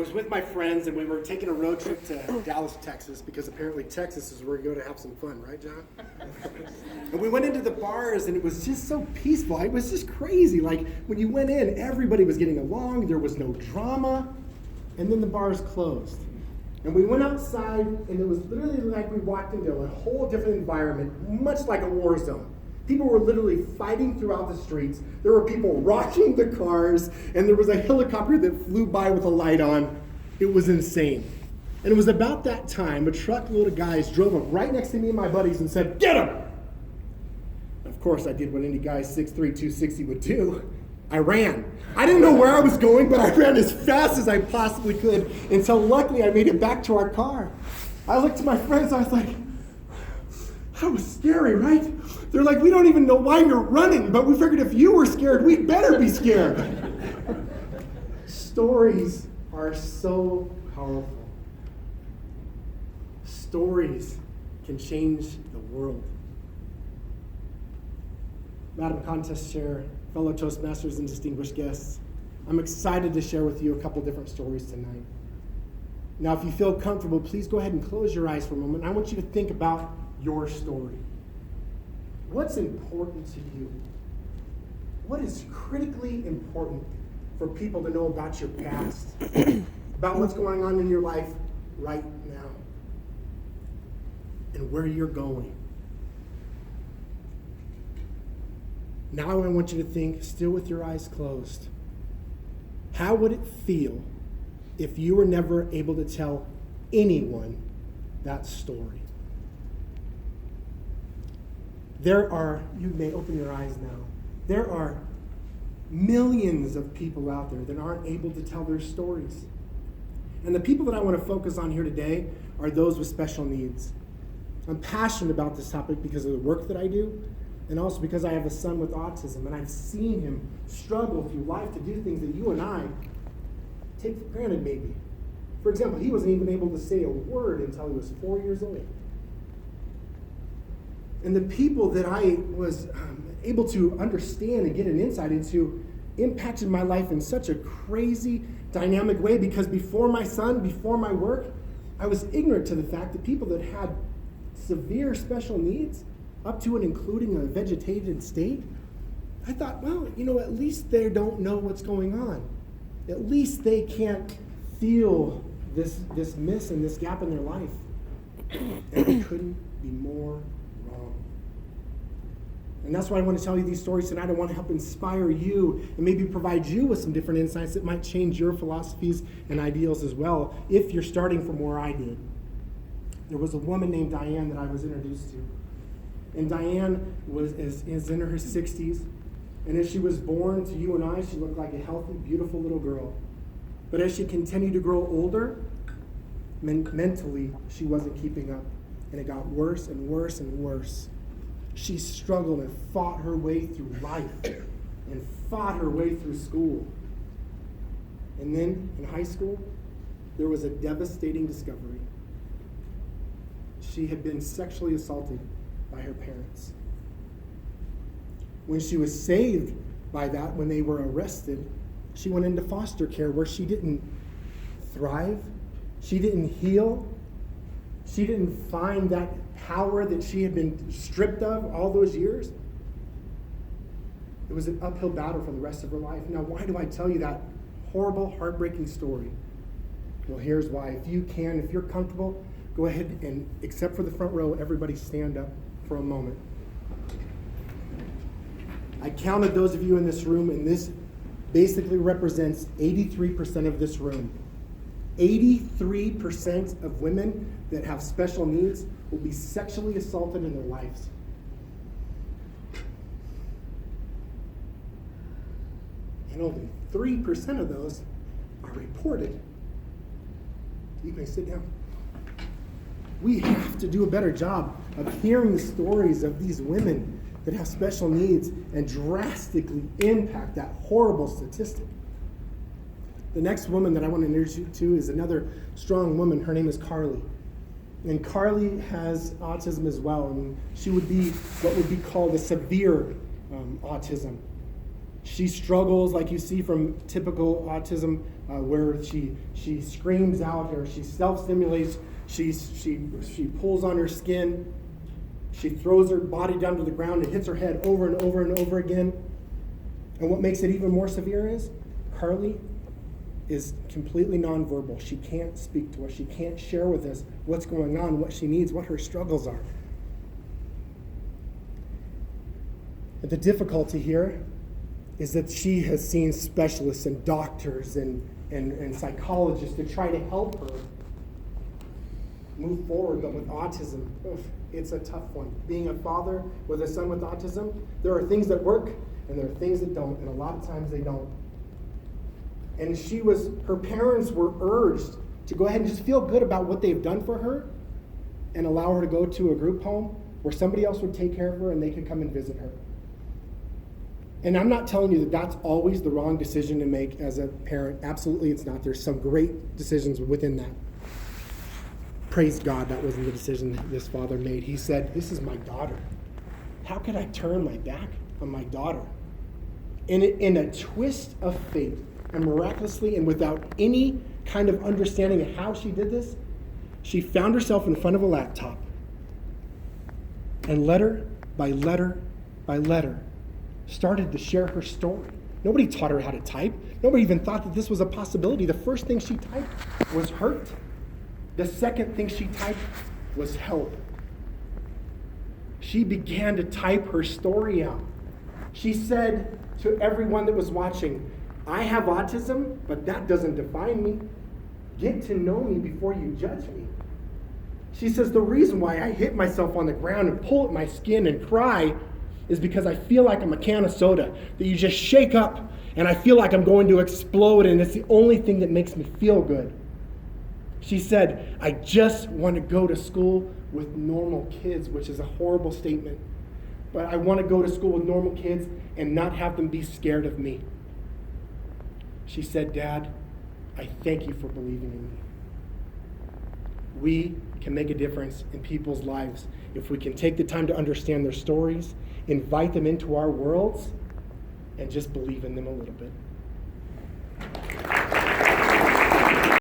was with my friends, and we were taking a road trip to Dallas, Texas, because apparently Texas is where we go to have some fun, right, John? And we went into the bars, and it was just so peaceful. It was just crazy. Like, when you went in, everybody was getting along. There was no drama. And then the bars closed. And we went outside, and it was literally like we walked into a whole different environment, much like a war zone. People were literally fighting throughout the streets. There were people rocking the cars, and there was a helicopter that flew by with a light on. It was insane. And it was about that time, a truckload of guys drove up right next to me and my buddies and said, "Get him!" Of course, I did what any guy 6'3", 260 would do. I ran. I didn't know where I was going, but I ran as fast as I possibly could until luckily I made it back to our car. I looked at my friends, I was like, that was scary, right? They're like, we don't even know why you're running, but we figured if you were scared, we'd better be scared. Stories are so powerful. Stories can change the world. Madam Contest Chair, fellow Toastmasters, and distinguished guests, I'm excited to share with you a couple different stories tonight. Now, if you feel comfortable, please go ahead and close your eyes for a moment. I want you to think about your story. What's important to you? What is critically important for people to know about your past, about what's going on in your life right now, and where you're going? Now I want you to think, still with your eyes closed, how would it feel if you were never able to tell anyone that story? You may open your eyes now, there are millions of people out there that aren't able to tell their stories. And the people that I want to focus on here today are those with special needs. I'm passionate about this topic because of the work that I do, and also because I have a son with autism, and I've seen him struggle through life to do things that you and I take for granted maybe. For example, he wasn't even able to say a word until he was 4 years old. And the people that I was able to understand and get an insight into impacted my life in such a crazy, dynamic way, because before my son, before my work, I was ignorant to the fact that people that had severe special needs, up to and including a vegetated state, I thought, well, at least they don't know what's going on. At least they can't feel this miss and this gap in their life. And it couldn't be more wrong. And that's why I want to tell you these stories tonight. I want to help inspire you and maybe provide you with some different insights that might change your philosophies and ideals as well, if you're starting from where I did. There was a woman named Diane that I was introduced to. And Diane is in her 60s. And as she was born to you and I, she looked like a healthy, beautiful little girl. But as she continued to grow older, mentally, she wasn't keeping up. And it got worse and worse and worse. She struggled and fought her way through life and fought her way through school. And then in high school, there was a devastating discovery. She had been sexually assaulted by her parents. When she was saved by that, when they were arrested, she went into foster care where she didn't thrive, she didn't heal, she didn't find that power that she had been stripped of all those years. It was an uphill battle for the rest of her life. Now, why do I tell you that horrible, heartbreaking story? Well, here's why. If you're comfortable, go ahead and, except for the front row, everybody stand up for a moment. I counted those of you in this room, and this basically represents 83% of this room. 83% of women that have special needs will be sexually assaulted in their lives. And only 3% of those are reported. You may sit down. We have to do a better job of hearing the stories of these women that have special needs and drastically impact that horrible statistic. The next woman that I want to introduce you to is another strong woman. Her name is Carly. And Carly has autism as well, and she would be what would be called a severe autism. She struggles like you see from typical autism, where she screams out or she self-stimulates. She pulls on her skin. She throws her body down to the ground and hits her head over and over and over again. And what makes it even more severe is Carly is completely nonverbal. She can't speak to us. She can't share with us what's going on, what she needs, what her struggles are. But the difficulty here is that she has seen specialists and doctors and psychologists to try to help her move forward. But with autism, it's a tough one. Being a father with a son with autism, there are things that work and there are things that don't, and a lot of times they don't. And her parents were urged to go ahead and just feel good about what they've done for her and allow her to go to a group home where somebody else would take care of her and they could come and visit her. And I'm not telling you that that's always the wrong decision to make as a parent. Absolutely it's not. There's some great decisions within that. Praise God, that wasn't the decision that this father made. He said, this is my daughter. How could I turn my back on my daughter? In a twist of fate, and miraculously and without any kind of understanding of how she did this, she found herself in front of a laptop. And letter by letter by letter, started to share her story. Nobody taught her how to type. Nobody even thought that this was a possibility. The first thing she typed was hurt. The second thing she typed was help. She began to type her story out. She said to everyone that was watching, I have autism, but that doesn't define me. Get to know me before you judge me. She says, the reason why I hit myself on the ground and pull at my skin and cry is because I feel like I'm a can of soda that you just shake up and I feel like I'm going to explode, and it's the only thing that makes me feel good. She said, I just want to go to school with normal kids, which is a horrible statement. But I want to go to school with normal kids and not have them be scared of me. She said, Dad, I thank you for believing in me. We can make a difference in people's lives if we can take the time to understand their stories, invite them into our worlds, and just believe in them a little bit.